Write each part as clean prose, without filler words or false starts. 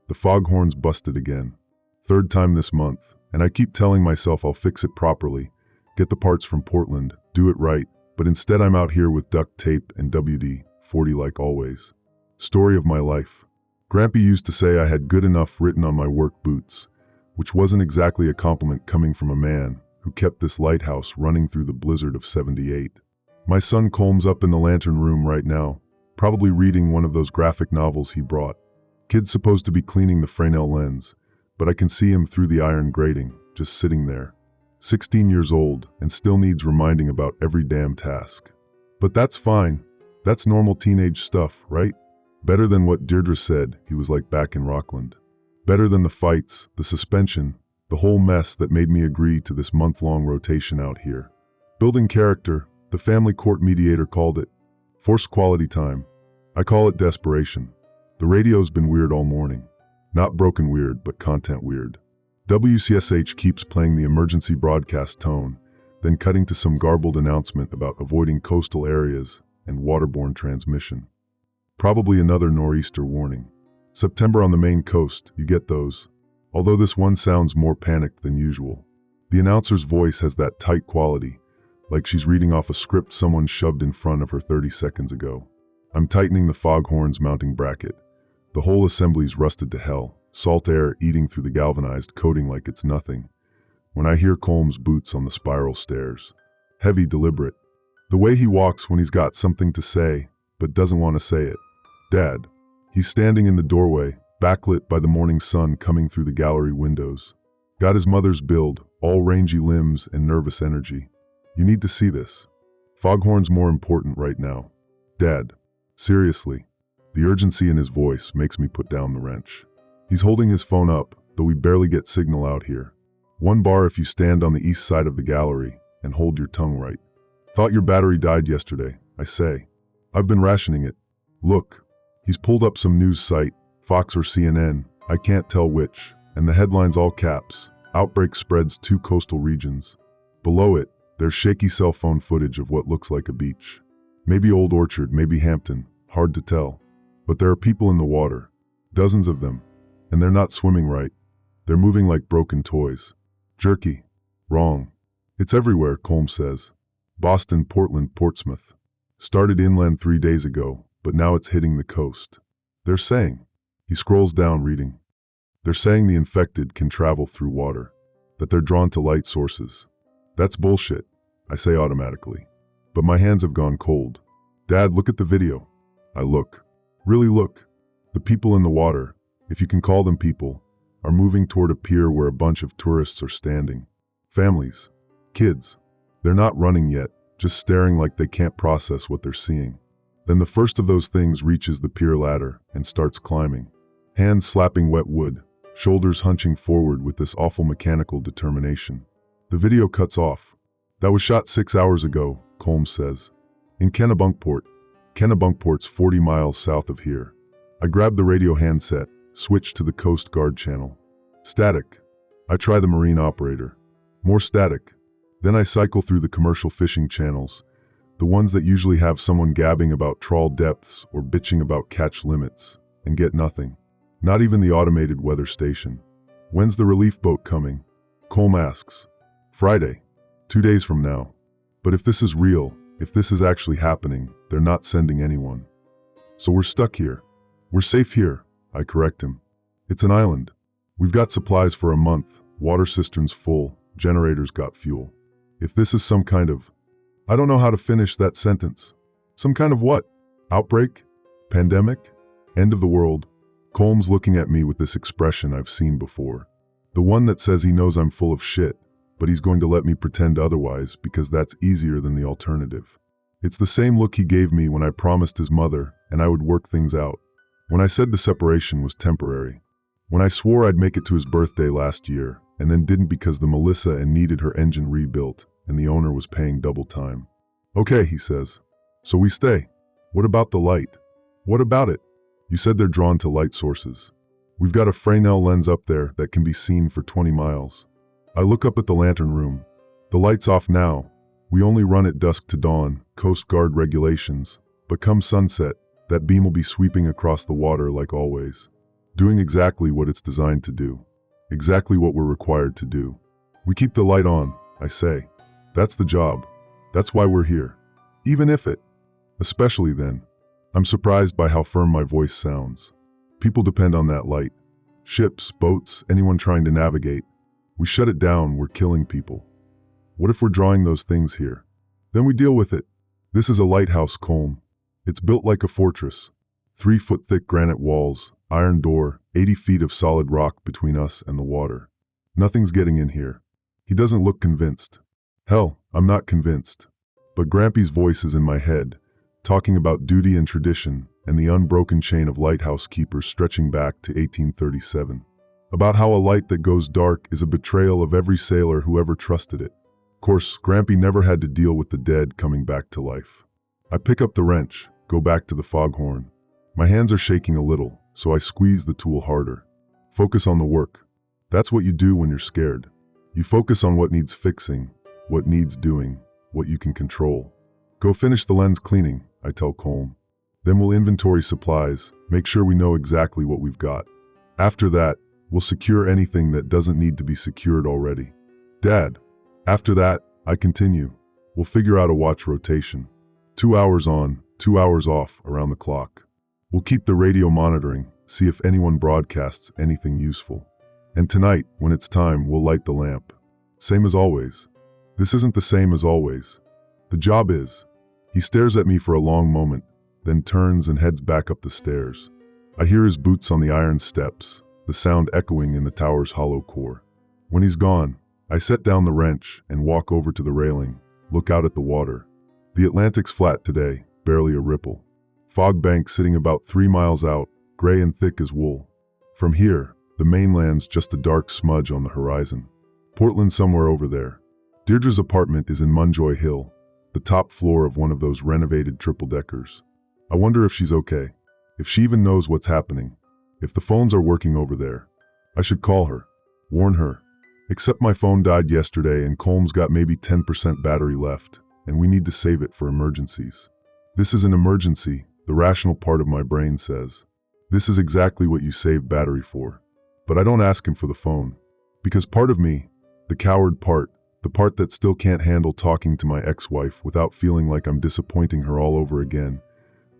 The foghorn's busted again. Third time this month, and I keep telling myself I'll fix it properly, get the parts from Portland, do it right, but instead I'm out here with duct tape and WD-40 like always. Story of my life. Grampy used to say I had good enough written on my work boots, which wasn't exactly a compliment coming from a man who kept this lighthouse running through the blizzard of '78. My son Colm's up in the lantern room right now, probably reading one of those graphic novels he brought. Kid's supposed to be cleaning the Fresnel lens, but I can see him through the iron grating, just sitting there. 16 years old and still needs reminding about every damn task. But that's fine. That's normal teenage stuff, right? Better than what Deirdre said he was like back in Rockland. Better than the fights, the suspension, the whole mess that made me agree to this month-long rotation out here. Building character, the family court mediator called it. Forced quality time. I call it desperation. The radio's been weird all morning. Not broken weird, but content weird. WCSH keeps playing the emergency broadcast tone, then cutting to some garbled announcement about avoiding coastal areas and waterborne transmission. Probably another nor'easter warning. September on the Maine coast, you get those. Although this one sounds more panicked than usual. The announcer's voice has that tight quality, like she's reading off a script someone shoved in front of her 30 seconds ago. I'm tightening the foghorn's mounting bracket. The whole assembly's rusted to hell, salt air eating through the galvanized coating like it's nothing, when I hear Colm's boots on the spiral stairs. Heavy, deliberate. The way he walks when he's got something to say, but doesn't want to say it. Dad. He's standing in the doorway, backlit by the morning sun coming through the gallery windows. Got his mother's build, all rangy limbs and nervous energy. You need to see this. Foghorn's more important right now. Dad. Seriously. The urgency in his voice makes me put down the wrench. He's holding his phone up, though we barely get signal out here. One bar if you stand on the east side of the gallery and hold your tongue right. Thought your battery died yesterday, I say. I've been rationing it. Look. He's pulled up some news site, Fox or CNN, I can't tell which, and the headline's all caps. Outbreak spreads 2 coastal regions. Below it, there's shaky cell phone footage of what looks like a beach. Maybe Old Orchard, maybe Hampton, hard to tell. But there are people in the water, dozens of them, and they're not swimming right. They're moving like broken toys. Jerky. Wrong. It's everywhere, Colm says. Boston, Portland, Portsmouth. Started inland 3 days ago, but now it's hitting the coast. They're saying. He scrolls down reading. They're saying the infected can travel through water, that they're drawn to light sources. That's bullshit, I say automatically. But my hands have gone cold. Dad, look at the video. I look. Really look. The people in the water, if you can call them people, are moving toward a pier where a bunch of tourists are standing. Families. Kids. They're not running yet, just staring like they can't process what they're seeing. Then the first of those things reaches the pier ladder and starts climbing. Hands slapping wet wood, shoulders hunching forward with this awful mechanical determination. The video cuts off. That was shot 6 hours ago, Colm says. In Kennebunkport. Kennebunkport's 40 miles south of here. I grab the radio handset, switch to the Coast Guard channel. Static. I try the marine operator. More static. Then I cycle through the commercial fishing channels, the ones that usually have someone gabbing about trawl depths or bitching about catch limits, and get nothing. Not even the automated weather station. When's the relief boat coming? Colm asks. Friday. 2 days from now. But if this is real, if this is actually happening, they're not sending anyone. So we're stuck here. We're safe here, I correct him. It's an island. We've got supplies for a month, water cisterns full, generators got fuel. If this is some kind of... I don't know how to finish that sentence. Some kind of what? Outbreak? Pandemic? End of the world? Colm's looking at me with this expression I've seen before. The one that says he knows I'm full of shit, but he's going to let me pretend otherwise because that's easier than the alternative. It's the same look he gave me when I promised his mother and I would work things out. When I said the separation was temporary. When I swore I'd make it to his birthday last year and then didn't because the Melissa and needed her engine rebuilt and the owner was paying double time. Okay, he says. So we stay. What about the light? What about it? You said they're drawn to light sources. We've got a Fresnel lens up there that can be seen for 20 miles. I look up at the lantern room. The light's off now. We only run at dusk to dawn, Coast Guard regulations. But come sunset, that beam will be sweeping across the water like always. doing exactly what it's designed to do. Exactly what we're required to do. We keep the light on, I say. That's the job. That's why we're here. Even if it. Especially then. I'm surprised by how firm my voice sounds. People depend on that light. Ships, boats, anyone trying to navigate. We shut it down, we're killing people. What if we're drawing those things here? Then we deal with it. This is a lighthouse, Colm. It's built like a fortress. 3-foot thick granite walls, iron door, 80 feet of solid rock between us and the water. Nothing's getting in here. He doesn't look convinced. Hell, I'm not convinced. But Grampy's voice is in my head, talking about duty and tradition and the unbroken chain of lighthouse keepers stretching back to 1837. About how a light that goes dark is a betrayal of every sailor who ever trusted it. Of course, Grampy never had to deal with the dead coming back to life. I pick up the wrench, go back to the foghorn. My hands are shaking a little, so I squeeze the tool harder. Focus on the work. That's what you do when you're scared. You focus on what needs fixing, what needs doing, what you can control. Go finish the lens cleaning, I tell Colm. Then we'll inventory supplies, make sure we know exactly what we've got. After that, we'll secure anything that doesn't need to be secured already. Dad. After that, I continue. We'll figure out a watch rotation. 2 hours on, 2 hours off around the clock. We'll keep the radio monitoring, see if anyone broadcasts anything useful. And tonight, when it's time, we'll light the lamp. Same as always. This isn't the same as always. The job is. He stares at me for a long moment, then turns and heads back up the stairs. I hear his boots on the iron steps, the sound echoing in the tower's hollow core. When he's gone, I set down the wrench and walk over to the railing, look out at the water. The Atlantic's flat today, barely a ripple. Fog bank sitting about 3 miles out, gray and thick as wool. From here, the mainland's just a dark smudge on the horizon. Portland somewhere over there. Deirdre's apartment is in Munjoy Hill, the top floor of one of those renovated triple-deckers. I wonder if she's okay, if she even knows what's happening, if the phones are working over there. I should call her, warn her. Except my phone died yesterday and Colm's got maybe 10% battery left, and we need to save it for emergencies. This is an emergency, the rational part of my brain says. This is exactly what you save battery for. But I don't ask him for the phone, because part of me, the coward part, the part that still can't handle talking to my ex-wife without feeling like I'm disappointing her all over again,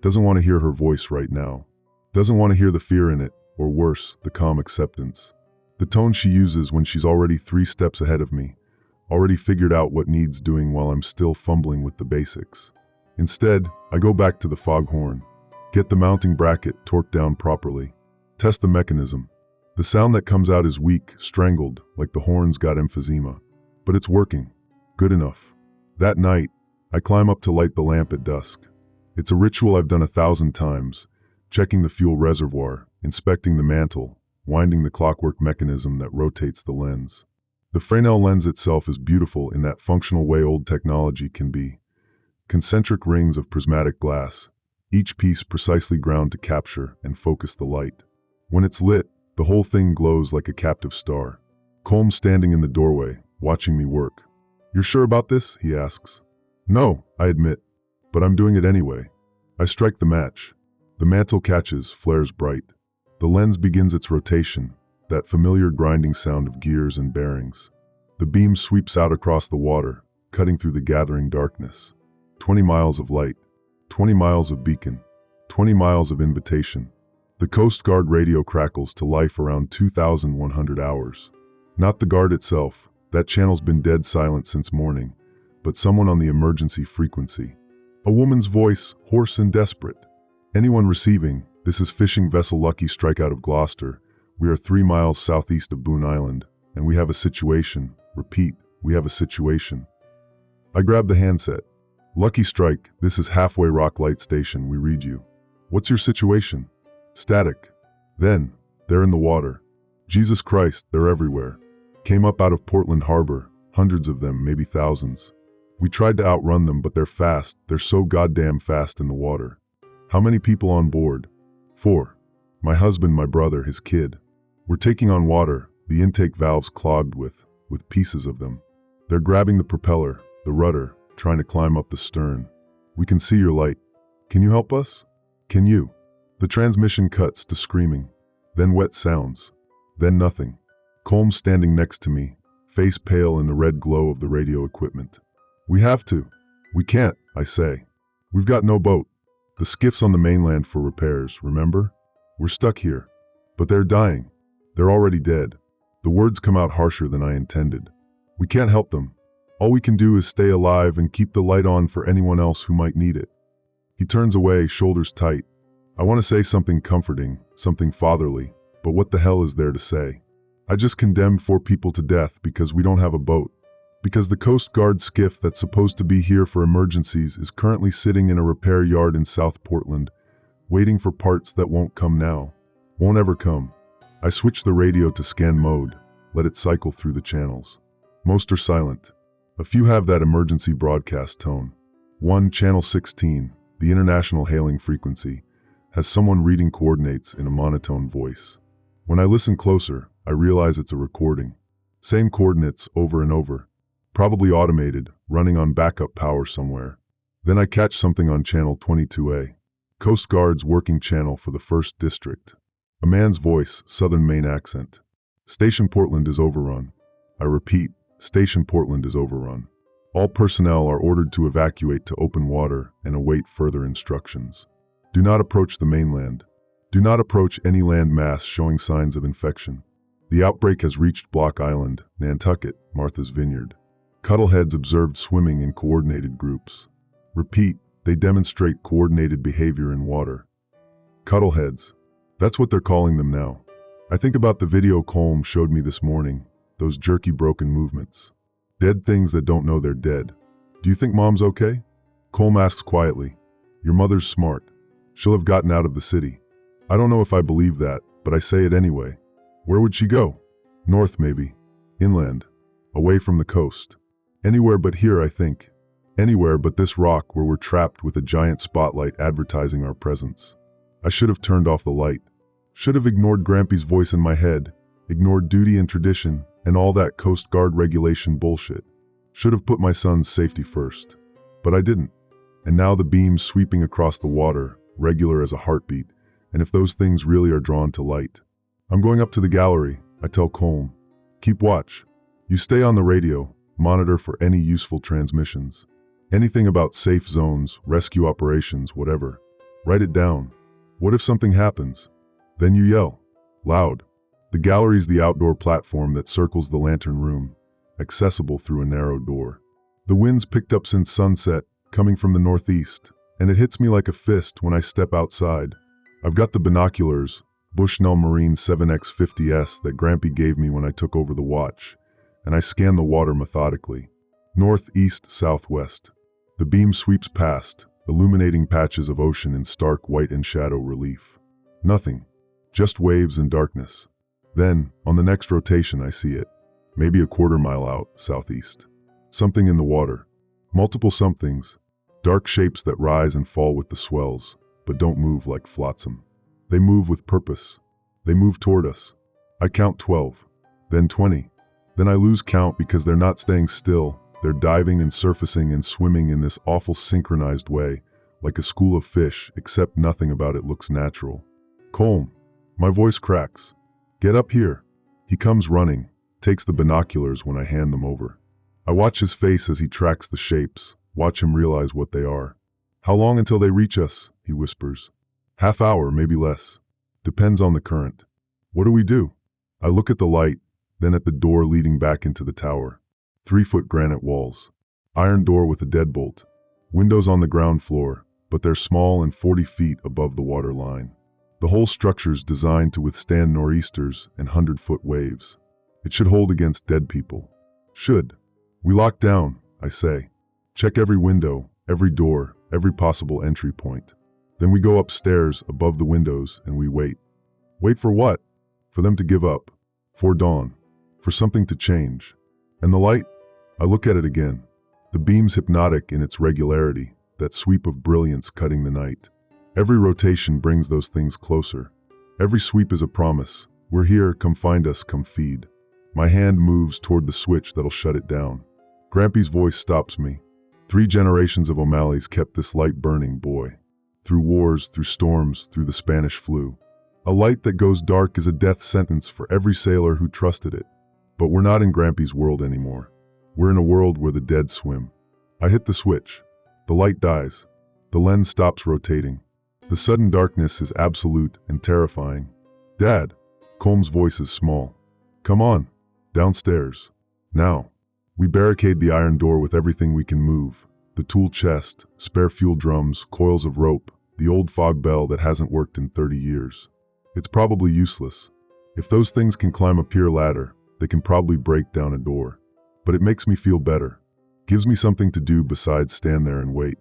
doesn't want to hear her voice right now. Doesn't want to hear the fear in it, or worse, the calm acceptance. The tone she uses when she's already 3 steps ahead of me, already figured out what needs doing while I'm still fumbling with the basics. Instead, I go back to the foghorn, get the mounting bracket torqued down properly, test the mechanism. The sound that comes out is weak, strangled, like the horn's got emphysema. But it's working. Good enough. That night, I climb up to light the lamp at dusk. It's a ritual I've done 1,000 times, checking the fuel reservoir, inspecting the mantle, winding the clockwork mechanism that rotates the lens. The Fresnel lens itself is beautiful in that functional way old technology can be. Concentric rings of prismatic glass, each piece precisely ground to capture and focus the light. When it's lit, the whole thing glows like a captive star. Colm's standing in the doorway, watching me work. "You're sure about this?" he asks. "No," I admit, "but I'm doing it anyway." I strike the match. The mantle catches, flares bright. The lens begins its rotation, that familiar grinding sound of gears and bearings. The beam sweeps out across the water, cutting through the gathering darkness. 20 miles of light, 20 miles of beacon, 20 miles of invitation. The Coast Guard radio crackles to life around 2,100 hours. Not the guard itself, that channel's been dead silent since morning, but someone on the emergency frequency. A woman's voice, hoarse and desperate. "Anyone receiving, this is fishing vessel Lucky Strike out of Gloucester. We are 3 miles southeast of Boone Island, and we have a situation. Repeat, we have a situation." I grab the handset. "Lucky Strike, this is Halfway Rock Light Station, we read you. What's your situation?" "Static." "Then, they're in the water. Jesus Christ, they're everywhere. Came up out of Portland Harbor, hundreds of them, maybe thousands. We tried to outrun them, but they're fast, they're so goddamn fast in the water." "How many people on board?" 4. My husband, my brother, his kid. We're taking on water, the intake valves clogged with pieces of them. They're grabbing the propeller, the rudder, trying to climb up the stern. "We can see your light. Can you help us? Can you?" The transmission cuts to screaming. Then wet sounds. Then nothing. Colm standing next to me, face pale in the red glow of the radio equipment. We have to. We can't, I say. We've got no boat. The skiff's on the mainland for repairs, remember? We're stuck here. But they're dying. They're already dead. The words come out harsher than I intended. We can't help them. All we can do is stay alive and keep the light on for anyone else who might need it. He turns away, shoulders tight. I want to say something comforting, something fatherly, but what the hell is there to say? I just condemned 4 people to death because we don't have a boat. Because the Coast Guard skiff that's supposed to be here for emergencies is currently sitting in a repair yard in South Portland, waiting for parts that won't come now. Won't ever come. I switch the radio to scan mode, let it cycle through the channels. Most are silent. A few have that emergency broadcast tone. One, channel 16, the international hailing frequency, has someone reading coordinates in a monotone voice. When I listen closer, I realize it's a recording. Same coordinates over and over. Probably automated, running on backup power somewhere. Then I catch something on channel 22A. Coast Guard's working channel for the 1st District. A man's voice, Southern Maine accent. Station Portland is overrun. I repeat, Station Portland is overrun. All personnel are ordered to evacuate to open water and await further instructions. Do not approach the mainland. Do not approach any land mass showing signs of infection. The outbreak has reached Block Island, Nantucket, Martha's Vineyard. Cuddleheads observed swimming in coordinated groups. Repeat, they demonstrate coordinated behavior in water. Cuddleheads. That's what they're calling them now. I think about the video Colm showed me this morning, those jerky broken movements. Dead things that don't know they're dead. Do you think Mom's okay? Colm asks quietly. Your mother's smart. She'll have gotten out of the city. I don't know if I believe that, but I say it anyway. Where would she go? North, maybe. Inland. Away from the coast. Anywhere but here, I think. Anywhere but this rock where we're trapped with a giant spotlight advertising our presence. I should have turned off the light. Should have ignored Grampy's voice in my head, ignored duty and tradition, and all that Coast Guard regulation bullshit. Should have put my son's safety first. But I didn't. And now the beam's sweeping across the water, regular as a heartbeat, and if those things really are drawn to light. I'm going up to the gallery, I tell Colm. Keep watch. You stay on the radio, monitor for any useful transmissions. Anything about safe zones, rescue operations, whatever. Write it down. What if something happens? Then you yell. Loud. The gallery's the outdoor platform that circles the lantern room, accessible through a narrow door. The wind's picked up since sunset, coming from the northeast, and it hits me like a fist when I step outside. I've got the binoculars, Bushnell Marine 7X50S that Grampy gave me when I took over the watch, and I scan the water methodically. North, east, southwest. The beam sweeps past, illuminating patches of ocean in stark white and shadow relief. Nothing. Just waves and darkness. Then, on the next rotation, I see it. Maybe a quarter-mile out, southeast. Something in the water. Multiple somethings. Dark shapes that rise and fall with the swells, but don't move like flotsam. They move with purpose. They move toward us. I count 12. Then 20. Then I lose count because they're not staying still. They're diving and surfacing and swimming in this awful synchronized way, like a school of fish, except nothing about it looks natural. Colm. My voice cracks. Get up here. He comes running, takes the binoculars when I hand them over. I watch his face as he tracks the shapes, watch him realize what they are. How long until they reach us? He whispers. Half hour, maybe less. Depends on the current. What do we do? I look at the light, then at the door leading back into the tower. 3-foot granite walls. Iron door with a deadbolt. Windows on the ground floor, but they're small and 40 feet above the water line. The whole structure's designed to withstand nor'easters and 100-foot waves. It should hold against dead people. Should. We lock down, I say. Check every window, every door, every possible entry point. Then we go upstairs above the windows and we wait. Wait for what? For them to give up. For dawn. For something to change. And the light? I look at it again. The beam's hypnotic in its regularity, that sweep of brilliance cutting the night. Every rotation brings those things closer. Every sweep is a promise. We're here, come find us, come feed. My hand moves toward the switch that'll shut it down. Grampy's voice stops me. 3 generations of O'Malley's kept this light burning, boy. Through wars, through storms, through the Spanish flu. A light that goes dark is a death sentence for every sailor who trusted it. But we're not in Grampy's world anymore. We're in a world where the dead swim. I hit the switch. The light dies. The lens stops rotating. The sudden darkness is absolute and terrifying. Dad, Colm's voice is small. Come on, downstairs. Now. We barricade the iron door with everything we can move. The tool chest, spare fuel drums, coils of rope, the old fog bell that hasn't worked in 30 years. It's probably useless. If those things can climb a pier ladder, they can probably break down a door. But it makes me feel better. Gives me something to do besides stand there and wait.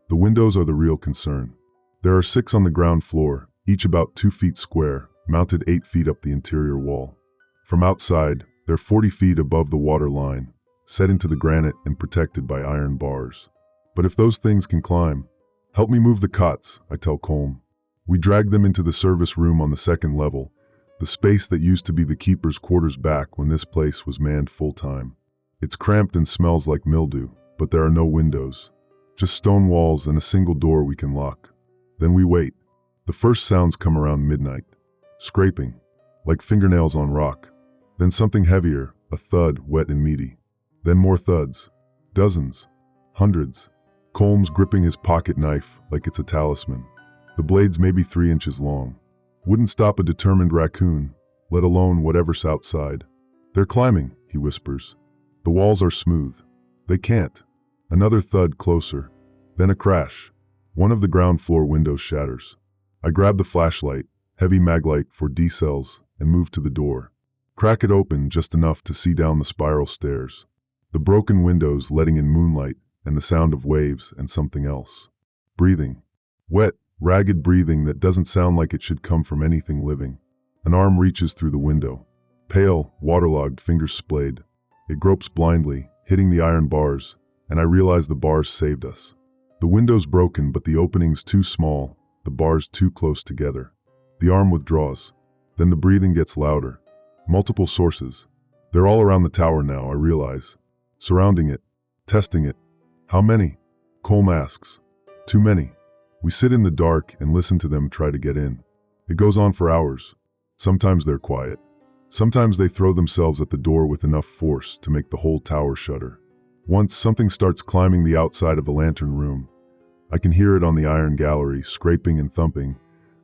The windows are the real concern. There are 6 on the ground floor, each about 2 feet square, mounted 8 feet up the interior wall. From outside, they're 40 feet above the water line, set into the granite and protected by iron bars. But if those things can climb, help me move the cots, I tell Colm. We drag them into the service room on the 2nd level, the space that used to be the keeper's quarters back when this place was manned full-time. It's cramped and smells like mildew, but there are no windows. Just stone walls and a single door we can lock. Then we wait. The first sounds come around midnight. Scraping, like fingernails on rock. Then something heavier, a thud, wet and meaty. Then more thuds. Dozens. Hundreds. Colm's gripping his pocket knife like it's a talisman. The blade's maybe 3 inches long. Wouldn't stop a determined raccoon, let alone whatever's outside. They're climbing, he whispers. The walls are smooth. They can't. Another thud closer. Then a crash. One of the ground floor windows shatters. I grab the flashlight, heavy maglite for D-cells, and move to the door. Crack it open just enough to see down the spiral stairs. The broken windows letting in moonlight and the sound of waves and something else. Breathing. Wet, ragged breathing that doesn't sound like it should come from anything living. An arm reaches through the window. Pale, waterlogged, fingers splayed. It gropes blindly, hitting the iron bars, and I realize the bars saved us. The window's broken, but the opening's too small, the bars too close together. The arm withdraws. Then the breathing gets louder. Multiple sources. They're all around the tower now, I realize. Surrounding it. Testing it. How many? Colm asks. Too many. We sit in the dark and listen to them try to get in. It goes on for hours. Sometimes they're quiet. Sometimes they throw themselves at the door with enough force to make the whole tower shudder. Once something starts climbing the outside of the lantern room. I can hear it on the iron gallery, scraping and thumping,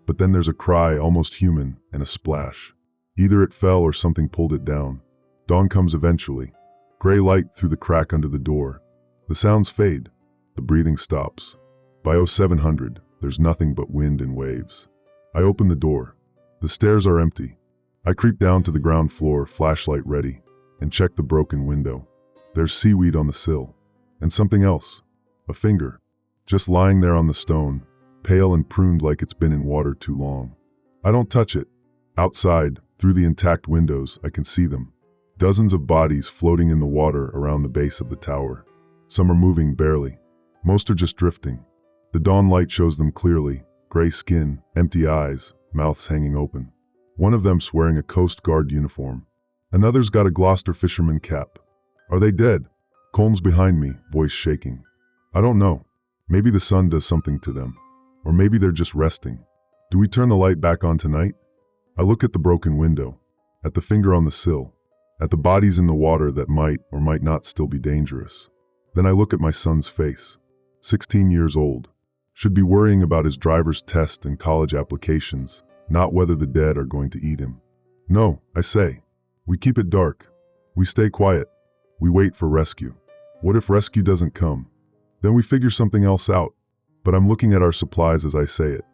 but then there's a cry almost human and a splash. Either it fell or something pulled it down. Dawn comes eventually. Gray light through the crack under the door. The sounds fade. The breathing stops. By 0700, there's nothing but wind and waves. I open the door. The stairs are empty. I creep down to the ground floor, flashlight ready, and check the broken window. There's seaweed on the sill. And something else. A finger. Just lying there on the stone, pale and pruned like it's been in water too long. I don't touch it. Outside, through the intact windows, I can see them. Dozens of bodies floating in the water around the base of the tower. Some are moving barely. Most are just drifting. The dawn light shows them clearly. Gray skin, empty eyes, mouths hanging open. One of them's wearing a Coast Guard uniform. Another's got a Gloucester fisherman cap. Are they dead? Colm's behind me, voice shaking. I don't know. Maybe the sun does something to them. Or maybe they're just resting. Do we turn the light back on tonight? I look at the broken window, at the finger on the sill, at the bodies in the water that might or might not still be dangerous. Then I look at my son's face. 16 years old. Should be worrying about his driver's test and college applications, not whether the dead are going to eat him. No, I say. We keep it dark. We stay quiet. We wait for rescue. What if rescue doesn't come? Then we figure something else out. But I'm looking at our supplies as I say it.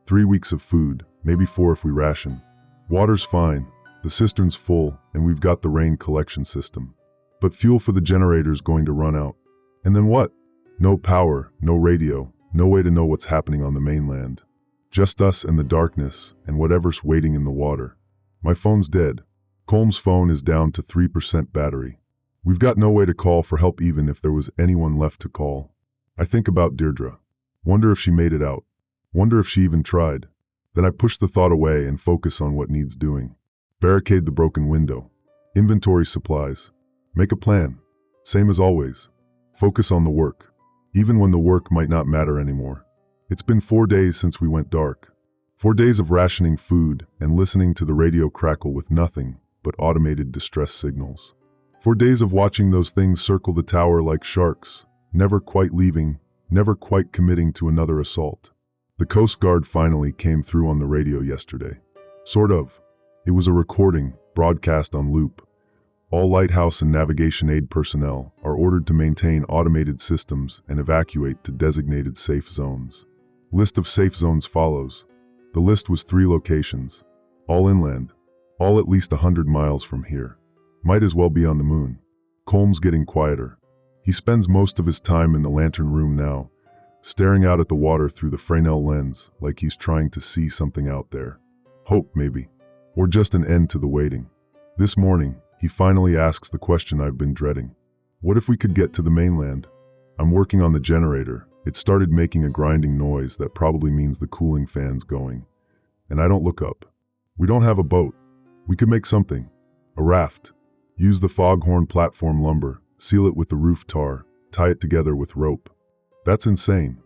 3 weeks of food, maybe 4 if we ration. Water's fine, the cistern's full, and we've got the rain collection system. But fuel for the generator's going to run out. And then what? No power, no radio, no way to know what's happening on the mainland. Just us and the darkness, and whatever's waiting in the water. My phone's dead. Colm's phone is down to 3% battery. We've got no way to call for help even if there was anyone left to call. I think about Deirdre. Wonder if she made it out. Wonder if she even tried. Then I push the thought away and focus on what needs doing. Barricade the broken window. Inventory supplies. Make a plan. Same as always. Focus on the work. Even when the work might not matter anymore. It's been 4 days since we went dark. 4 days of rationing food and listening to the radio crackle with nothing but automated distress signals. 4 days of watching those things circle the tower like sharks, never quite leaving, never quite committing to another assault. The Coast Guard finally came through on the radio yesterday. Sort of. It was a recording, broadcast on loop. All lighthouse and navigation aid personnel are ordered to maintain automated systems and evacuate to designated safe zones. List of safe zones follows. The list was 3 locations, all inland, all at least 100 miles from here. Might as well be on the moon. Colm's getting quieter. He spends most of his time in the lantern room now, staring out at the water through the Fresnel lens like he's trying to see something out there. Hope, maybe. Or just an end to the waiting. This morning, he finally asks the question I've been dreading. What if we could get to the mainland? I'm working on the generator. It started making a grinding noise that probably means the cooling fan's going. And I don't look up. We don't have a boat. We could make something. A raft. Use the foghorn platform lumber, seal it with the roof tar, tie it together with rope. That's insane.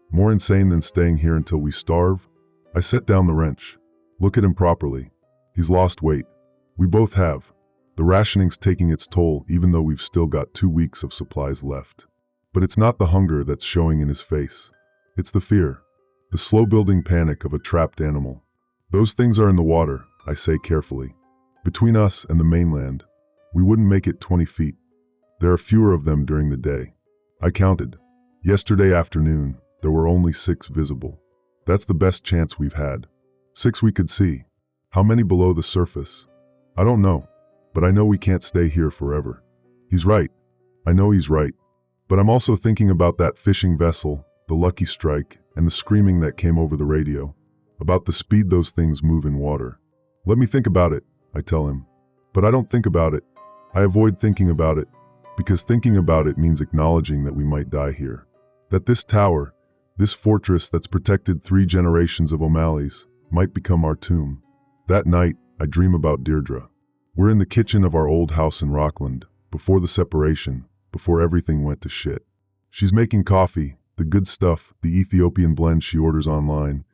More insane than staying here until we starve. I set down the wrench. Look at him properly. He's lost weight. We both have. The rationing's taking its toll even though we've still got 2 weeks of supplies left. But it's not the hunger that's showing in his face. It's the fear. The slow-building panic of a trapped animal. Those things are in the water, I say carefully. Between us and the mainland, we wouldn't make it 20 feet. There are fewer of them during the day. I counted. Yesterday afternoon, there were only 6 visible. That's the best chance we've had. 6 we could see. How many below the surface? I don't know. But I know we can't stay here forever. He's right. I know he's right. But I'm also thinking about that fishing vessel, the lucky strike, and the screaming that came over the radio. About the speed those things move in water. Let me think about it, I tell him. But I don't think about it. I avoid thinking about it, because thinking about it means acknowledging that we might die here. That this tower, this fortress that's protected 3 generations of O'Malley's, might become our tomb. That night, I dream about Deirdre. We're in the kitchen of our old house in Rockland, before the separation, before everything went to shit. She's making coffee, the good stuff, the Ethiopian blend she orders online,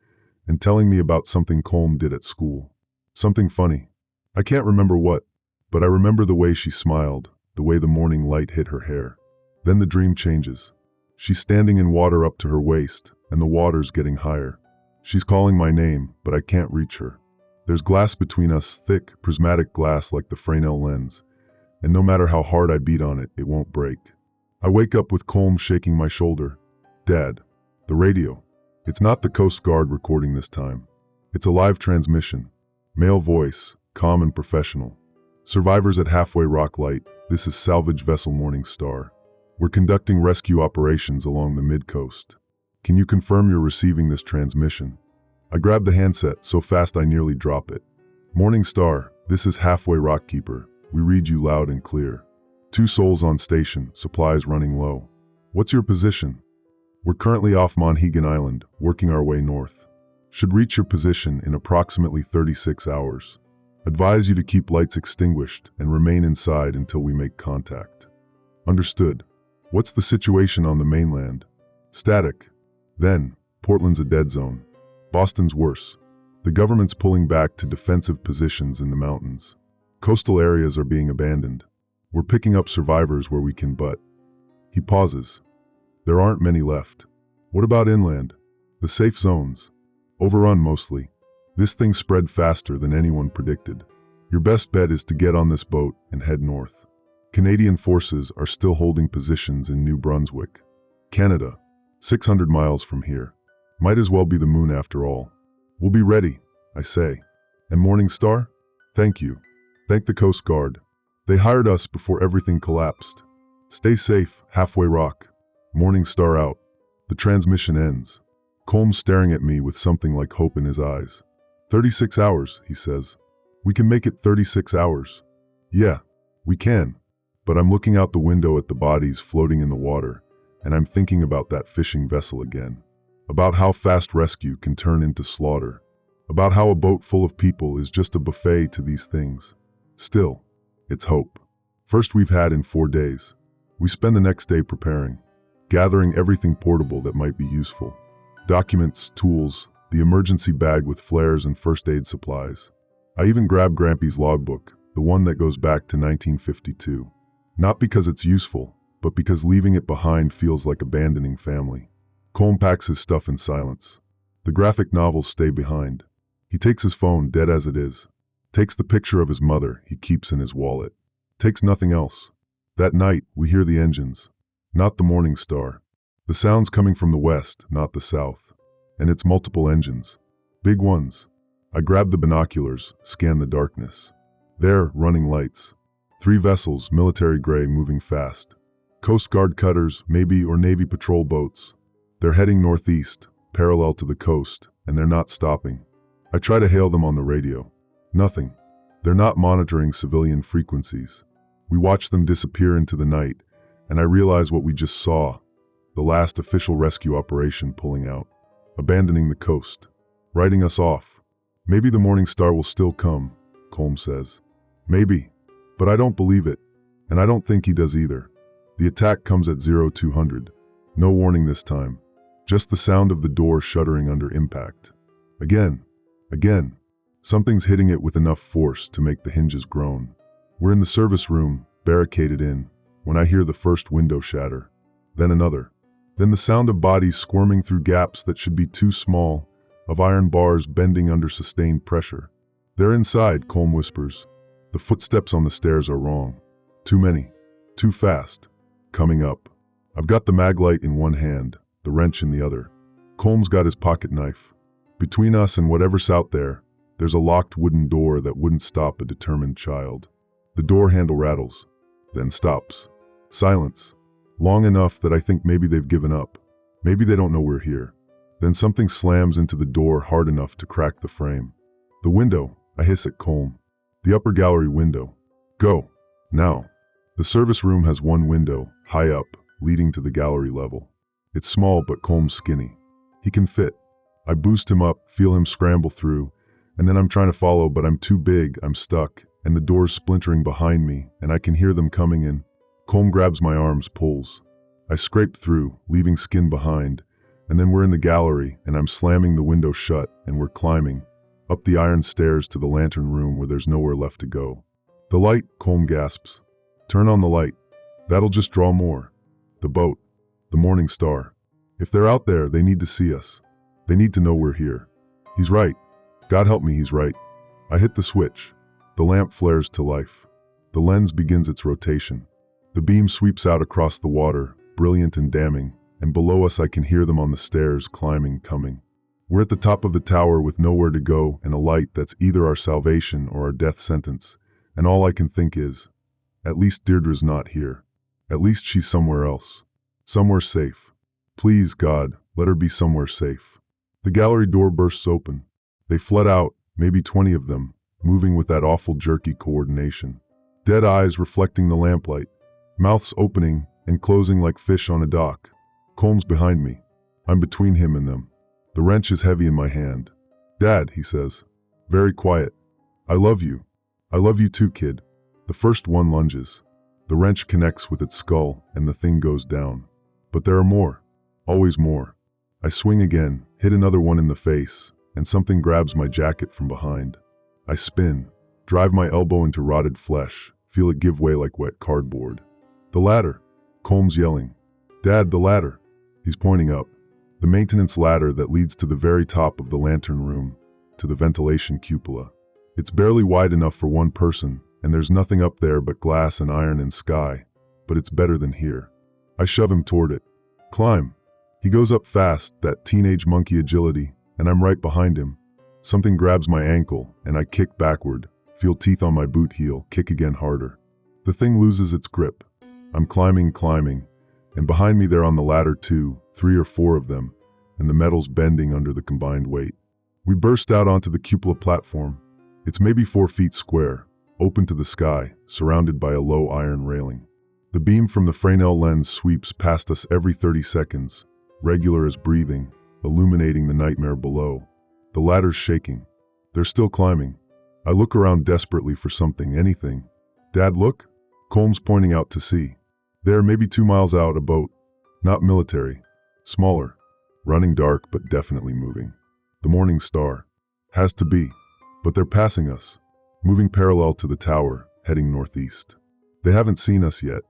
and telling me about something Colm did at school. Something funny. I can't remember what, but I remember the way she smiled, the way the morning light hit her hair. Then the dream changes. She's standing in water up to her waist, and the water's getting higher. She's calling my name, but I can't reach her. There's glass between us, thick, prismatic glass like the Fresnel lens, and no matter how hard I beat on it, it won't break. I wake up with Colm shaking my shoulder. Dad, the radio. It's not the Coast Guard recording this time. It's a live transmission. Male voice, calm and professional. Survivors at Halfway Rock Light, this is Salvage Vessel Morning Star. We're conducting rescue operations along the mid-coast. Can you confirm you're receiving this transmission? I grab the handset so fast I nearly drop it. Morning Star, this is Halfway Rock Keeper. We read you loud and clear. 2 souls on station, supplies running low. What's your position? We're currently off Monhegan Island, working our way north. Should reach your position in approximately 36 hours. Advise you to keep lights extinguished and remain inside until we make contact. Understood. What's the situation on the mainland? Static. Then, Portland's a dead zone. Boston's worse. The government's pulling back to defensive positions in the mountains. Coastal areas are being abandoned. We're picking up survivors where we can, but... He pauses. There aren't many left. What about inland? The safe zones. Overrun mostly. This thing spread faster than anyone predicted. Your best bet is to get on this boat and head north. Canadian forces are still holding positions in New Brunswick. Canada, 600 miles from here. Might as well be the moon after all. We'll be ready, I say. And Morning Star? Thank you. Thank the Coast Guard. They hired us before everything collapsed. Stay safe, Halfway Rock. Morning Star out. The transmission ends. Colm's staring at me with something like hope in his eyes. 36 hours, he says. We can make it 36 hours. Yeah, we can. But I'm looking out the window at the bodies floating in the water, and I'm thinking about that fishing vessel again. About how fast rescue can turn into slaughter. About how a boat full of people is just a buffet to these things. Still, it's hope. First we've had in 4 days. We spend the next day preparing, gathering everything portable that might be useful. Documents, tools, the emergency bag with flares and first aid supplies. I even grab Grampy's logbook, the one that goes back to 1952. Not because it's useful, but because leaving it behind feels like abandoning family. Colm packs his stuff in silence. The graphic novels stay behind. He takes his phone, dead as it is. Takes the picture of his mother he keeps in his wallet. Takes nothing else. That night, we hear the engines. Not the Morning Star. The sound's coming from the west, not the south. And it's multiple engines. Big ones. I grab the binoculars, scan the darkness. There, running lights. 3 vessels, military gray, moving fast. Coast Guard cutters, maybe, or Navy patrol boats. They're heading northeast, parallel to the coast, and they're not stopping. I try to hail them on the radio. Nothing. They're not monitoring civilian frequencies. We watch them disappear into the night, and I realize what we just saw. The last official rescue operation pulling out. Abandoning the coast. Writing us off. Maybe the Morning Star will still come, Colm says. Maybe. But I don't believe it. And I don't think he does either. The attack comes at 0200. No warning this time. Just the sound of the door shuttering under impact. Again. Again. Something's hitting it with enough force to make the hinges groan. We're in the service room, barricaded in, when I hear the first window shatter. Then another. Then the sound of bodies squirming through gaps that should be too small, of iron bars bending under sustained pressure. They're inside, Colm whispers. The footsteps on the stairs are wrong. Too many. Too fast. Coming up. I've got the mag light in one hand, the wrench in the other. Colm's got his pocket knife. Between us and whatever's out there, there's a locked wooden door that wouldn't stop a determined child. The door handle rattles, then stops. Silence. Long enough that I think maybe they've given up. Maybe they don't know we're here. Then something slams into the door hard enough to crack the frame. The window, I hiss at Colm. The upper gallery window. Go. Now. The service room has one window, high up, leading to the gallery level. It's small, but Colm's skinny. He can fit. I boost him up, feel him scramble through, and then I'm trying to follow, but I'm too big, I'm stuck, and the door's splintering behind me, and I can hear them coming in. Colm grabs my arms, pulls. I scrape through, leaving skin behind, and then we're in the gallery, and I'm slamming the window shut, and we're climbing, up the iron stairs to the lantern room where there's nowhere left to go. The light, Colm gasps. Turn on the light. That'll just draw more. The boat. The Morning Star. If they're out there, they need to see us. They need to know we're here. He's right. God help me, he's right. I hit the switch. The lamp flares to life. The lens begins its rotation. The beam sweeps out across the water, brilliant and damning, and below us I can hear them on the stairs, climbing, coming. We're at the top of the tower with nowhere to go and a light that's either our salvation or our death sentence, and all I can think is, at least Deirdre's not here. At least she's somewhere else. Somewhere safe. Please, God, let her be somewhere safe. The gallery door bursts open. They flood out, maybe 20 of them, moving with that awful jerky coordination. Dead eyes reflecting the lamplight. Mouths opening and closing like fish on a dock. Colm's behind me. I'm between him and them. The wrench is heavy in my hand. Dad, he says. Very quiet. I love you. I love you too, kid. The first one lunges. The wrench connects with its skull and the thing goes down. But there are more. Always more. I swing again, hit another one in the face, and something grabs my jacket from behind. I spin, drive my elbow into rotted flesh, feel it give way like wet cardboard. The ladder. Colm's yelling. Dad, the ladder. He's pointing up. The maintenance ladder that leads to the very top of the lantern room, to the ventilation cupola. It's barely wide enough for one person, and there's nothing up there but glass and iron and sky, but it's better than here. I shove him toward it. Climb. He goes up fast, that teenage monkey agility, and I'm right behind him. Something grabs my ankle, and I kick backward, feel teeth on my boot heel, kick again harder. The thing loses its grip. I'm climbing, and behind me they're on the ladder too, 3 or 4 of them, and the metal's bending under the combined weight. We burst out onto the cupola platform. It's maybe 4 feet square, open to the sky, surrounded by a low iron railing. The beam from the Fresnel lens sweeps past us every 30 seconds, regular as breathing, illuminating the nightmare below. The ladder's shaking. They're still climbing. I look around desperately for something, anything. Dad, look? Colm's pointing out to sea. There, maybe 2 miles out, a boat. Not military. Smaller. Running dark, but definitely moving. The morning star. Has to be. But they're passing us, moving parallel to the tower, heading northeast. They haven't seen us yet.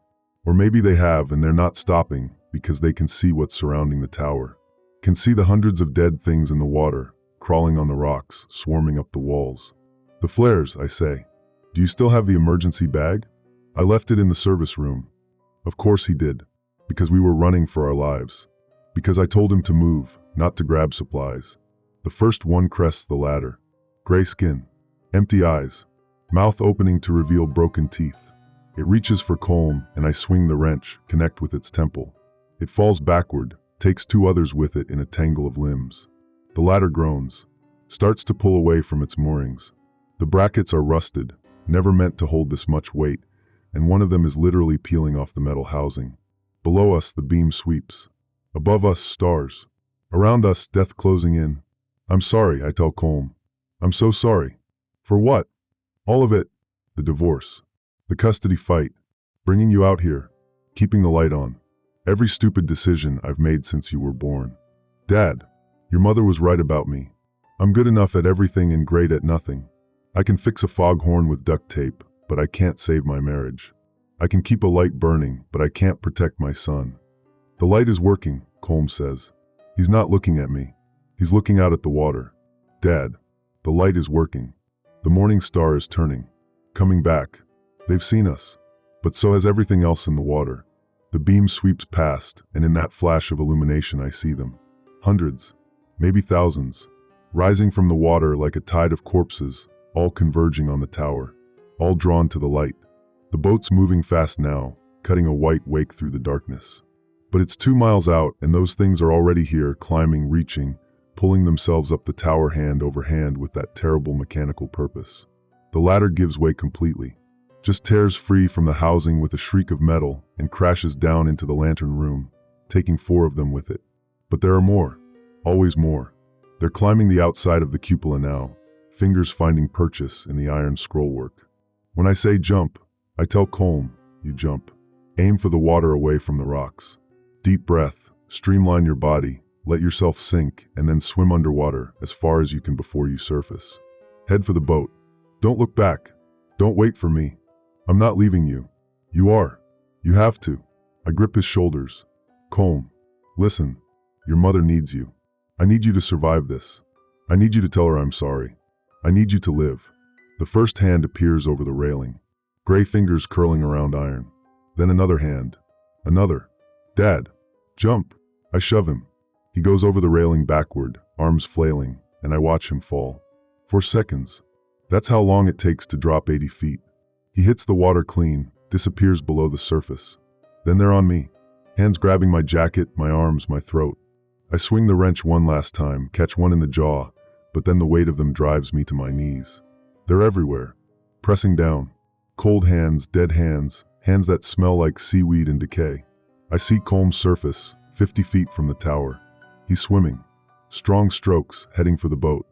Or maybe they have and they're not stopping because they can see what's surrounding the tower. Can see the hundreds of dead things in the water, crawling on the rocks, swarming up the walls. The flares, I say. Do you still have the emergency bag? I left it in the service room. Of course he did. Because we were running for our lives. Because I told him to move, not to grab supplies. The first one crests the ladder. Gray skin. Empty eyes. Mouth opening to reveal broken teeth. It reaches for Colm, and I swing the wrench, connect with its temple. It falls backward, takes two others with it in a tangle of limbs. The ladder groans, starts to pull away from its moorings. The brackets are rusted, never meant to hold this much weight, and one of them is literally peeling off the metal housing. Below us, the beam sweeps. Above us, stars. Around us, death closing in. I'm sorry, I tell Colm. I'm so sorry. For what? All of it. The divorce. The custody fight. Bringing you out here. Keeping the light on. Every stupid decision I've made since you were born. Dad, your mother was right about me. I'm good enough at everything and great at nothing. I can fix a foghorn with duct tape, but I can't save my marriage. I can keep a light burning, but I can't protect my son. The light is working, Colm says. He's not looking at me. He's looking out at the water. Dad, the light is working. The morning star is turning. Coming back. They've seen us. But so has everything else in the water. The beam sweeps past, and in that flash of illumination I see them. Hundreds, maybe thousands, rising from the water like a tide of corpses, all converging on the tower, all drawn to the light. The boat's moving fast now, cutting a white wake through the darkness. But it's 2 miles out, and those things are already here, climbing, reaching, pulling themselves up the tower hand over hand with that terrible mechanical purpose. The ladder gives way completely, just tears free from the housing with a shriek of metal and crashes down into the lantern room, taking 4 of them with it. But there are more, always more. They're climbing the outside of the cupola now, fingers finding purchase in the iron scrollwork. When I say jump, I tell Colm, you jump. Aim for the water away from the rocks. Deep breath, streamline your body, let yourself sink, and then swim underwater as far as you can before you surface. Head for the boat. Don't look back. Don't wait for me. I'm not leaving you. You are. You have to. I grip his shoulders. Colm, listen. Your mother needs you. I need you to survive this. I need you to tell her I'm sorry. I need you to live. The first hand appears over the railing. Gray fingers curling around iron. Then another hand. Another. Dad, jump. I shove him. He goes over the railing backward, arms flailing, and I watch him fall. 4 seconds. That's how long it takes to drop 80 feet. He hits the water clean, disappears below the surface. Then they're on me. Hands grabbing my jacket, my arms, my throat. I swing the wrench one last time, catch one in the jaw, but then the weight of them drives me to my knees. They're everywhere. Pressing down. Cold hands, dead hands, hands that smell like seaweed and decay. I see Colm's surface, 50 feet from the tower. He's swimming. Strong strokes, heading for the boat.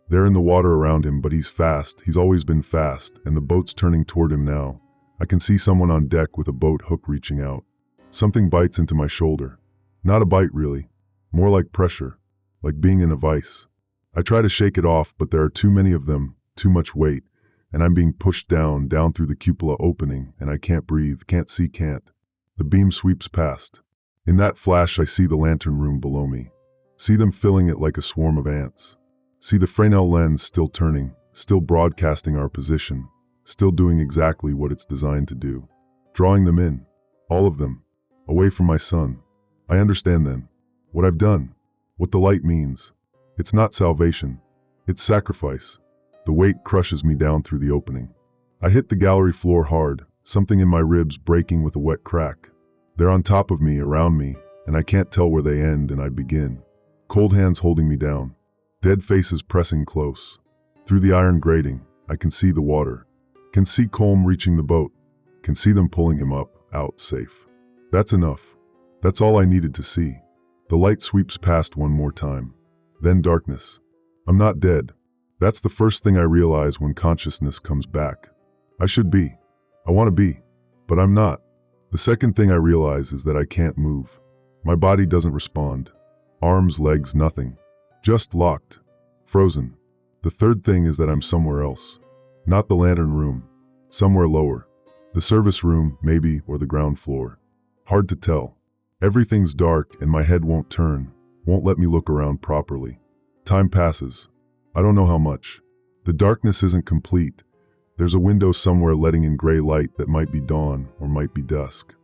They're in the water around him, but he's fast. He's always been fast, and the boat's turning toward him now. I can see someone on deck with a boat hook reaching out. Something bites into my shoulder. Not a bite, really. More like pressure, like being in a vice. I try to shake it off, but there are too many of them, too much weight, and I'm being pushed down through the cupola opening, and I can't breathe, can't see, can't. The beam sweeps past. In that flash, I see the lantern room below me. See them filling it like a swarm of ants. See the Fresnel lens still turning, still broadcasting our position, still doing exactly what it's designed to do. Drawing them in, all of them, away from my son. I understand then. What I've done. What the light means. It's not salvation. It's sacrifice. The weight crushes me down through the opening. I hit the gallery floor hard, something in my ribs breaking with a wet crack. They're on top of me, around me, and I can't tell where they end and I begin. Cold hands holding me down. Dead faces pressing close. Through the iron grating, I can see the water. Can see Colm reaching the boat. Can see them pulling him up, out, safe. That's enough. That's all I needed to see. The light sweeps past one more time. Then darkness. I'm not dead. That's the first thing I realize when consciousness comes back. I should be. I want to be. But I'm not. The second thing I realize is that I can't move. My body doesn't respond. Arms, legs, nothing. Just locked. Frozen. The third thing is that I'm somewhere else. Not the lantern room. Somewhere lower. The service room, maybe, or the ground floor. Hard to tell. Everything's dark and my head won't turn, won't let me look around properly. Time passes. I don't know how much. The darkness isn't complete. There's a window somewhere letting in gray light that might be dawn or might be dusk.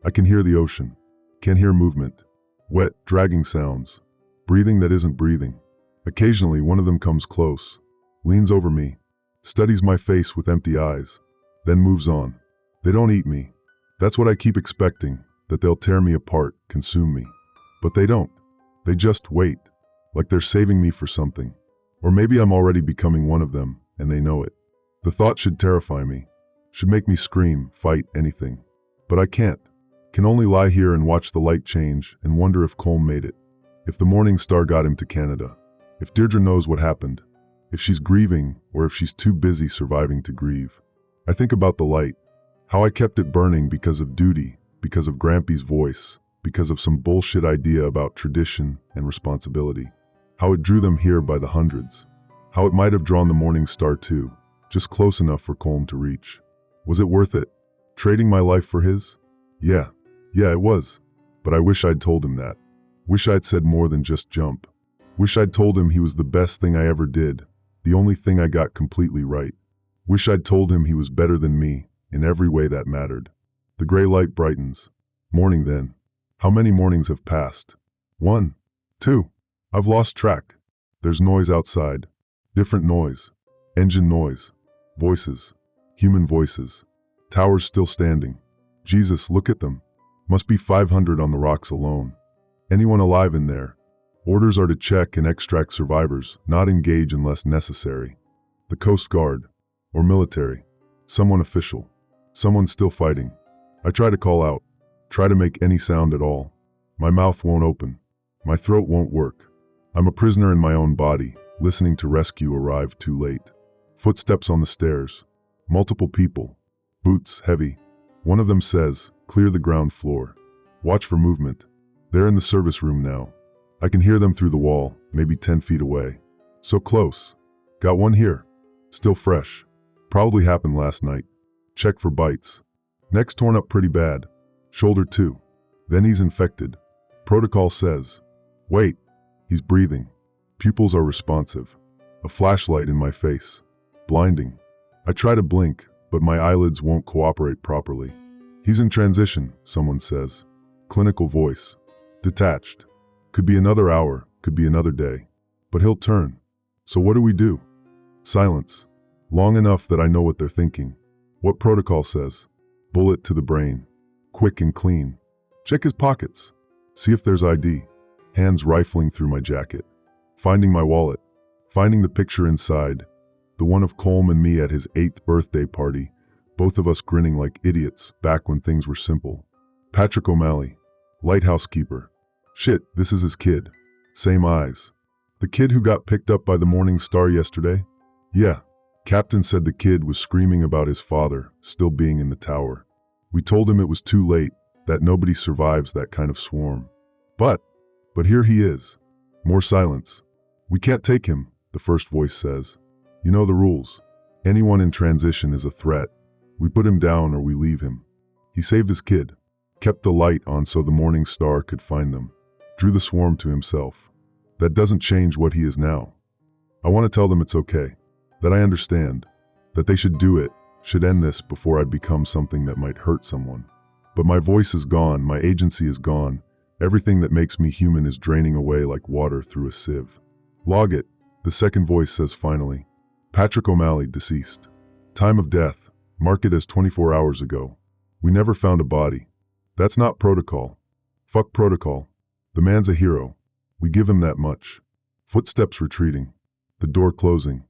I can hear the ocean. Can hear movement. Wet, dragging sounds. Breathing that isn't breathing. Occasionally, one of them comes close, leans over me, studies my face with empty eyes, then moves on. They don't eat me. That's what I keep expecting, that they'll tear me apart, consume me. But they don't. They just wait, like they're saving me for something. Or maybe I'm already becoming one of them, and they know it. The thought should terrify me, should make me scream, fight, anything. But I can't. Can only lie here and watch the light change and wonder if Colm made it. If the morning star got him to Canada. If Deirdre knows what happened. If she's grieving, or if she's too busy surviving to grieve. I think about the light. How I kept it burning because of duty, because of Grampy's voice, because of some bullshit idea about tradition and responsibility. How it drew them here by the hundreds. How it might have drawn the morning star too, just close enough for Colm to reach. Was it worth it? Trading my life for his? Yeah, it was. But I wish I'd told him that. Wish I'd said more than just jump. Wish I'd told him he was the best thing I ever did, the only thing I got completely right. Wish I'd told him he was better than me, in every way that mattered. The gray light brightens. Morning then. How many mornings have passed? 1, 2. I've lost track. There's noise outside. Different noise. Engine noise. Voices. Human voices. Towers still standing. Jesus, look at them. Must be 500 on the rocks alone. Anyone alive in there? Orders are to check and extract survivors, not engage unless necessary. The Coast Guard. Or military. Someone official. Someone still fighting. I try to call out. Try to make any sound at all. My mouth won't open. My throat won't work. I'm a prisoner in my own body, listening to rescue arrive too late. Footsteps on the stairs. Multiple people. Boots heavy. One of them says, clear the ground floor. Watch for movement. They're in the service room now. I can hear them through the wall, maybe 10 feet away. So close. Got one here. Still fresh. Probably happened last night. Check for bites. Neck's torn up pretty bad. Shoulder too. Then he's infected. Protocol says. Wait. He's breathing. Pupils are responsive. A flashlight in my face. Blinding. I try to blink, but my eyelids won't cooperate properly. He's in transition, someone says. Clinical voice. Detached. Could be another hour, could be another day. But he'll turn. So what do we do? Silence. Long enough that I know what they're thinking. What protocol says. Bullet to the brain. Quick and clean. Check his pockets. See if there's ID. Hands rifling through my jacket. Finding my wallet. Finding the picture inside. The one of Colm and me at his 8th birthday party. Both of us grinning like idiots back when things were simple. Patrick O'Malley. Lighthouse keeper. Shit, this is his kid. Same eyes. The kid who got picked up by the morning star yesterday? Yeah. Captain said the kid was screaming about his father still being in the tower. We told him it was too late, that nobody survives that kind of swarm. But here he is. More silence. We can't take him, the first voice says. You know the rules. Anyone in transition is a threat. We put him down or we leave him. He saved his kid. Kept the light on so the morning star could find them. Drew the swarm to himself. That doesn't change what he is now. I want to tell them it's okay. That I understand. That they should do it, should end this before I become something that might hurt someone. But my voice is gone, my agency is gone. Everything that makes me human is draining away like water through a sieve. Log it, the second voice says finally. Patrick O'Malley, deceased. Time of death, mark it as 24 hours ago. We never found a body. That's not protocol. Fuck protocol. The man's a hero. We give him that much. Footsteps retreating. The door closing.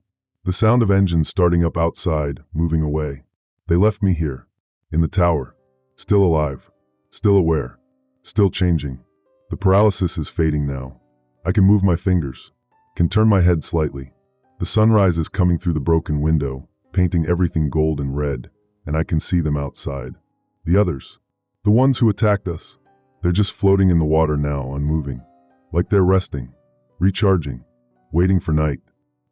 The sound of engines starting up outside, moving away. They left me here. In the tower. Still alive. Still aware. Still changing. The paralysis is fading now. I can move my fingers. Can turn my head slightly. The sunrise is coming through the broken window, painting everything gold and red, and I can see them outside. The others. The ones who attacked us. They're just floating in the water now, unmoving. Like they're resting. Recharging. Waiting for night.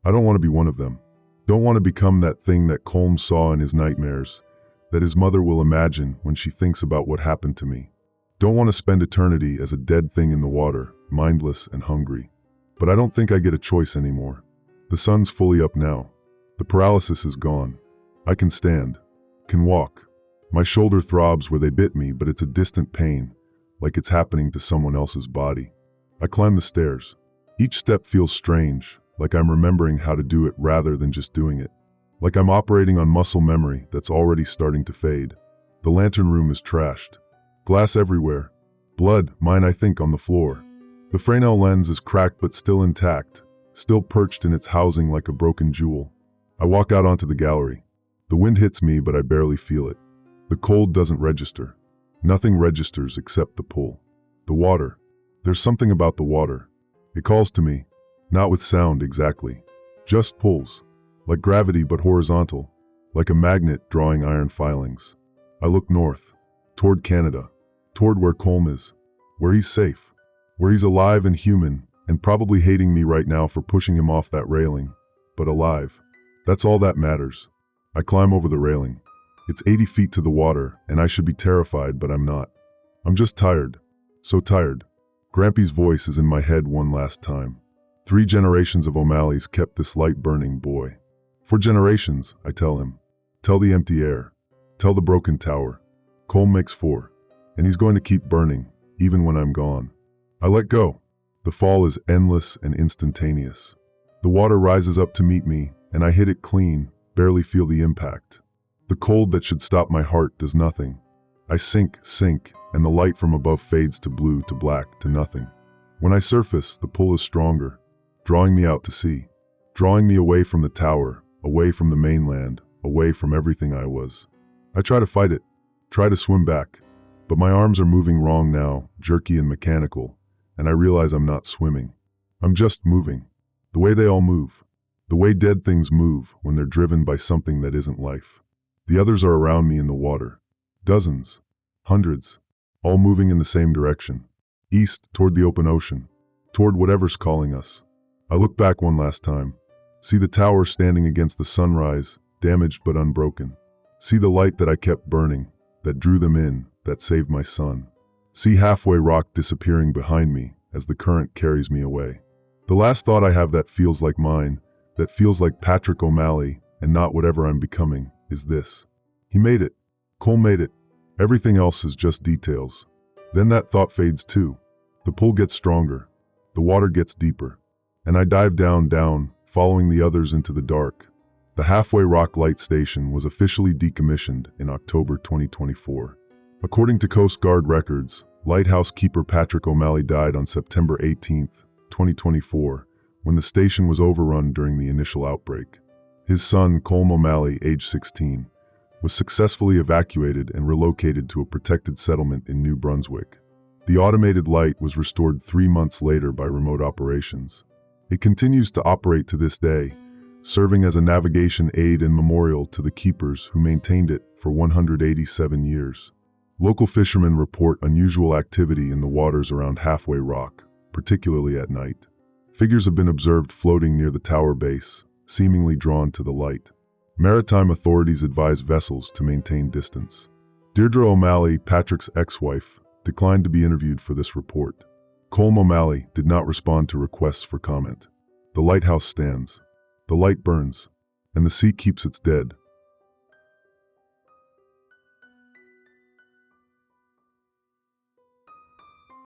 I don't want to be one of them. Don't want to become that thing that Colm saw in his nightmares, that his mother will imagine when she thinks about what happened to me. Don't want to spend eternity as a dead thing in the water, mindless and hungry. But I don't think I get a choice anymore. The sun's fully up now. The paralysis is gone. I can stand, can walk. My shoulder throbs where they bit me, but it's a distant pain, like it's happening to someone else's body. I climb the stairs. Each step feels strange, like I'm remembering how to do it rather than just doing it. Like I'm operating on muscle memory that's already starting to fade. The lantern room is trashed. Glass everywhere. Blood, mine I think, on the floor. The Fresnel lens is cracked but still intact, still perched in its housing like a broken jewel. I walk out onto the gallery. The wind hits me, but I barely feel it. The cold doesn't register. Nothing registers except the pull. The water. There's something about the water. It calls to me, not with sound exactly. Just pulls. Like gravity but horizontal. Like a magnet drawing iron filings. I look north. Toward Canada. Toward where Colm is. Where he's safe. Where he's alive and human, and probably hating me right now for pushing him off that railing. But alive. That's all that matters. I climb over the railing. It's 80 feet to the water, and I should be terrified, but I'm not. I'm just tired. So tired. Grampy's voice is in my head one last time. 3 generations of O'Malley's kept this light burning, boy. 4 generations, I tell him. Tell the empty air. Tell the broken tower. Colm makes 4. And he's going to keep burning, even when I'm gone. I let go. The fall is endless and instantaneous. The water rises up to meet me, and I hit it clean, barely feel the impact. The cold that should stop my heart does nothing. I sink, and the light from above fades to blue, to black, to nothing. When I surface, the pull is stronger, drawing me out to sea, drawing me away from the tower, away from the mainland, away from everything I was. I try to fight it, try to swim back, but my arms are moving wrong now, jerky and mechanical, and I realize I'm not swimming. I'm just moving, the way they all move, the way dead things move when they're driven by something that isn't life. The others are around me in the water. Dozens, hundreds, all moving in the same direction. East, toward the open ocean, toward whatever's calling us. I look back one last time. See the tower standing against the sunrise, damaged but unbroken. See the light that I kept burning, that drew them in, that saved my son. See Halfway Rock disappearing behind me as the current carries me away. The last thought I have that feels like mine, that feels like Patrick O'Malley and not whatever I'm becoming, is this. He made it. Colm made it. Everything else is just details. Then that thought fades too. The pull gets stronger. The water gets deeper. And I dive down, following the others into the dark. The Halfway Rock Light Station was officially decommissioned in October 2024. According to Coast Guard records, lighthouse keeper Patrick O'Malley died on September 18, 2024, when the station was overrun during the initial outbreak. His son, Colm O'Malley, age 16, was successfully evacuated and relocated to a protected settlement in New Brunswick. The automated light was restored 3 months later by remote operations. It continues to operate to this day, serving as a navigation aid and memorial to the keepers who maintained it for 187 years. Local fishermen report unusual activity in the waters around Halfway Rock, particularly at night. Figures have been observed floating near the tower base, seemingly drawn to the light. Maritime authorities advise vessels to maintain distance. Deirdre O'Malley, Patrick's ex-wife, declined to be interviewed for this report. Colm O'Malley did not respond to requests for comment. The lighthouse stands. The light burns, and the sea keeps its dead,